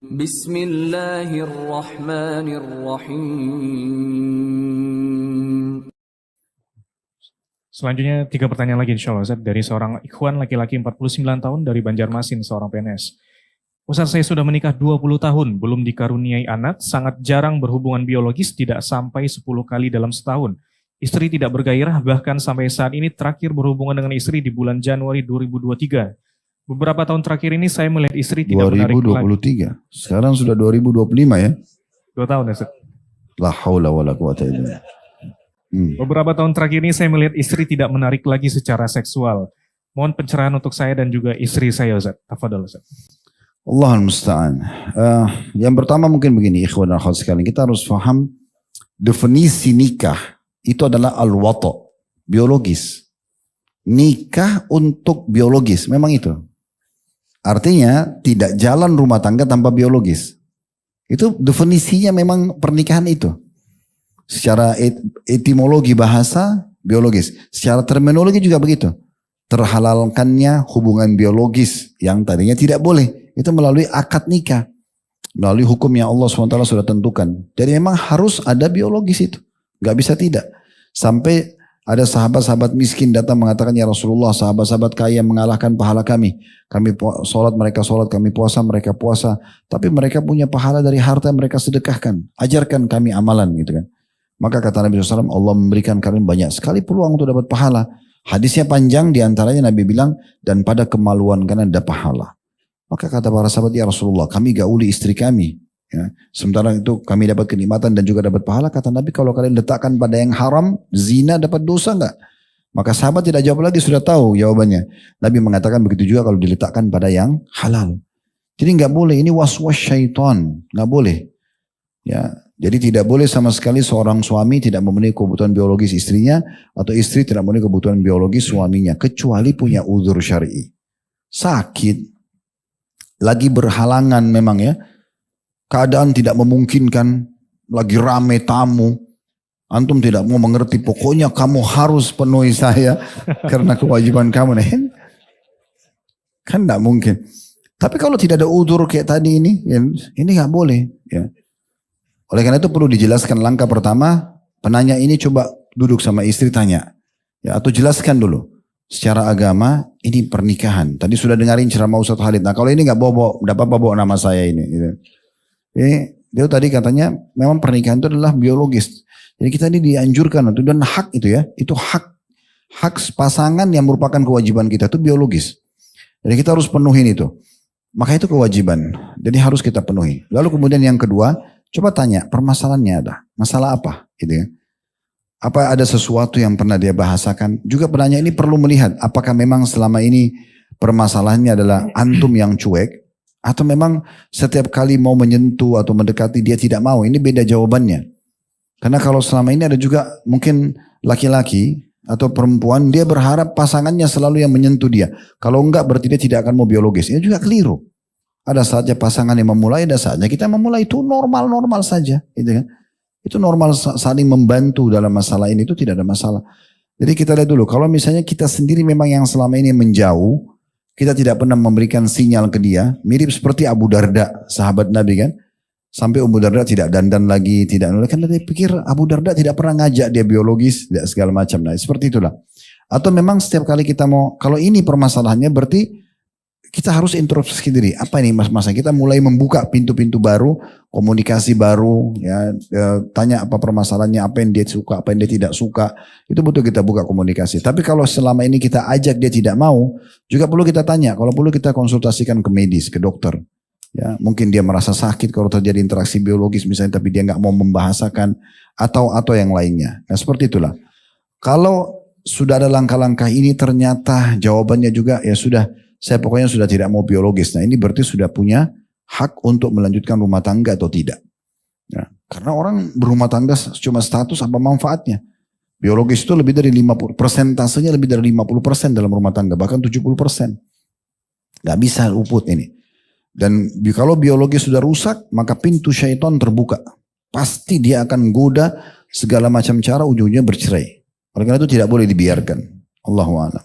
Bismillahirrahmanirrahim. Selanjutnya 3 pertanyaan lagi insya Allah Ustaz. Dari seorang ikhwan laki-laki 49 tahun dari Banjarmasin, seorang PNS. Ustaz, saya sudah menikah 20 tahun, belum dikaruniai anak, sangat jarang berhubungan biologis, tidak sampai 10 kali dalam setahun. Istri tidak bergairah, bahkan sampai saat ini terakhir berhubungan dengan istri di bulan Januari 2023. Beberapa tahun terakhir ini saya melihat istri tidak menarik lagi. 2023, sekarang sudah 2025 ya? 2 tahun Ustaz. La haula wala quwata illa billah. Beberapa tahun terakhir ini saya melihat istri tidak menarik lagi secara seksual. Mohon pencerahan untuk saya dan juga istri saya Ustaz. Tafadhol Ustaz. Allahul musta'an. Yang pertama mungkin begini, ikhwan dan akhwat sekalian, kita harus paham definisi nikah itu adalah al-wata', biologis. Nikah untuk biologis, memang itu. Artinya tidak jalan rumah tangga tanpa biologis. Itu definisinya memang pernikahan itu. Secara etimologi bahasa biologis. Secara terminologi juga begitu. Terhalalkannya hubungan biologis yang tadinya tidak boleh. Itu melalui akad nikah. Melalui hukum yang Allah SWT sudah tentukan. Jadi memang harus ada biologis itu. Gak bisa tidak. Sampai ada sahabat-sahabat miskin datang mengatakan, ya Rasulullah, sahabat-sahabat kaya mengalahkan pahala kami. Kami sholat, mereka sholat, kami puasa, mereka puasa. Tapi mereka punya pahala dari harta yang mereka sedekahkan. Ajarkan kami amalan gitu kan. Maka kata Nabi SAW, Allah memberikan kalian banyak sekali peluang untuk dapat pahala. Hadisnya panjang, diantaranya Nabi bilang, dan pada kemaluan kalian ada pahala. Maka kata para sahabat, ya Rasulullah, kami gauli istri kami. Ya. Sementara itu kami dapat kenikmatan dan juga dapat pahala. Kata Nabi, kalau kalian letakkan pada yang haram, zina, dapat dosa enggak? Maka sahabat tidak jawab lagi, sudah tahu jawabannya. Nabi mengatakan begitu juga kalau diletakkan pada yang halal. Jadi enggak boleh, ini was-was syaitan. Enggak boleh. Ya, jadi tidak boleh sama sekali seorang suami tidak memenuhi kebutuhan biologis istrinya atau istri tidak memenuhi kebutuhan biologis suaminya kecuali punya uzur syar'i. Sakit, lagi berhalangan memang ya, keadaan tidak memungkinkan, lagi rame tamu, antum tidak mau mengerti, pokoknya kamu harus penuhi saya karena kewajiban kamu. Nah, kan tidak mungkin. Tapi kalau tidak ada uzur kayak tadi ini, ya, ini nggak boleh. Ya. Oleh karena itu perlu dijelaskan langkah pertama, penanya ini coba duduk sama istri tanya. Ya, atau jelaskan dulu. Secara agama, ini pernikahan. Tadi sudah dengarin ceramah Ustaz Khalid. Nah kalau ini nggak bawa, tidak apa-apa bawa nama saya ini. Gitu. Dia tadi katanya memang pernikahan itu adalah biologis. Jadi kita ini dianjurkan, dan hak itu ya. Itu hak pasangan yang merupakan kewajiban kita itu biologis. Jadi kita harus penuhin itu. Maka itu kewajiban. Jadi harus kita penuhi. Lalu kemudian yang kedua, coba tanya, permasalahannya ada. Masalah apa? Gitu ya. Apa ada sesuatu yang pernah dia bahasakan? Juga penanya ini perlu melihat, apakah memang selama ini permasalahannya adalah antum yang cuek, atau memang setiap kali mau menyentuh atau mendekati dia tidak mau. Ini beda jawabannya. Karena kalau selama ini ada juga mungkin laki-laki atau perempuan, dia berharap pasangannya selalu yang menyentuh dia. Kalau enggak berarti dia tidak akan mau biologis. Ini juga keliru. Ada saatnya pasangan yang memulai, ada saatnya kita memulai, itu normal-normal saja, gitu kan? Itu normal, saling membantu dalam masalah ini, itu tidak ada masalah. Jadi kita lihat dulu, kalau misalnya kita sendiri memang yang selama ini menjauh, kita tidak pernah memberikan sinyal ke dia, mirip seperti Abu Darda, sahabat Nabi kan? Sampai Abu Darda tidak dandan lagi, tidak nulis, kan dia pikir Abu Darda tidak pernah ngajak dia biologis, tidak segala macam. Nah seperti itulah. Atau memang setiap kali kita mau, kalau ini permasalahannya berarti kita harus introspeksi diri. Apa ini mas-masa? Kita mulai membuka pintu-pintu baru, komunikasi baru, ya, tanya apa permasalahannya, apa yang dia suka, apa yang dia tidak suka. Itu betul kita buka komunikasi. Tapi kalau selama ini kita ajak dia tidak mau, juga perlu kita tanya. Kalau perlu kita konsultasikan ke medis, ke dokter. Ya, mungkin dia merasa sakit kalau terjadi interaksi biologis misalnya, tapi dia nggak mau membahasakan atau yang lainnya. Nah seperti itulah. Kalau sudah ada langkah-langkah ini ternyata jawabannya juga ya sudah. Saya pokoknya sudah tidak mau biologis. Nah ini berarti sudah punya hak untuk melanjutkan rumah tangga atau tidak. Ya, karena orang berumah tangga cuma status apa manfaatnya. Biologis itu lebih dari 50%, persentasenya lebih dari 50% dalam rumah tangga. Bahkan 70%. Gak bisa luput ini. Dan kalau biologis sudah rusak, maka pintu syaitan terbuka. Pasti dia akan goda segala macam cara, ujungnya bercerai. Oleh karena itu tidak boleh dibiarkan. Allahu a'lam.